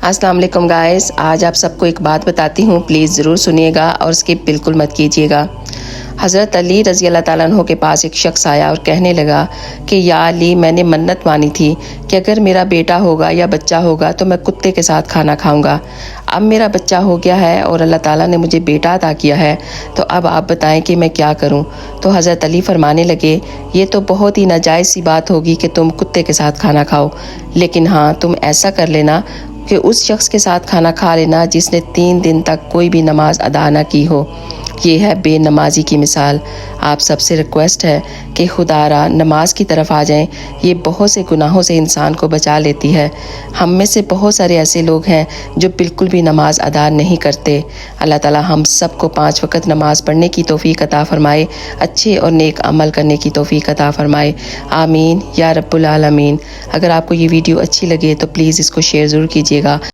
السلام علیکم گائز، آج آپ سب کو ایک بات بتاتی ہوں، پلیز ضرور سنیے گا اور اسکپ بالکل مت کیجیے گا۔ حضرت علی رضی اللہ تعالیٰ عنہ کے پاس ایک شخص آیا اور کہنے لگا کہ یا علی، میں نے منت مانی تھی کہ اگر میرا بیٹا ہوگا یا بچہ ہوگا تو میں کتے کے ساتھ کھانا کھاؤں گا۔ اب میرا بچہ ہو گیا ہے اور اللہ تعالیٰ نے مجھے بیٹا عطا کیا ہے، تو اب آپ بتائیں کہ میں کیا کروں؟ تو حضرت علی فرمانے لگے، یہ تو بہت ہی ناجائز سی بات ہوگی کہ تم کتے کے ساتھ کھانا کھاؤ، لیکن ہاں تم ایسا کر لینا کہ اس شخص کے ساتھ کھانا کھا لینا جس نے 3 دن تک کوئی بھی نماز ادا نہ کی ہو۔ یہ ہے بے نمازی کی مثال۔ آپ سب سے ریکویسٹ ہے کہ خدا را نماز کی طرف آ جائیں، یہ بہت سے گناہوں سے انسان کو بچا لیتی ہے۔ ہم میں سے بہت سارے ایسے لوگ ہیں جو بالکل بھی نماز ادا نہیں کرتے۔ اللہ تعالی ہم سب کو 5 وقت نماز پڑھنے کی توفیق عطا فرمائے، اچھے اور نیک عمل کرنے کی توفیق عطا فرمائے، آمین یا رب العالمین۔ اگر آپ کو یہ ویڈیو اچھی لگے تو پلیز اس کو شیئر ضرور کیجیے گا۔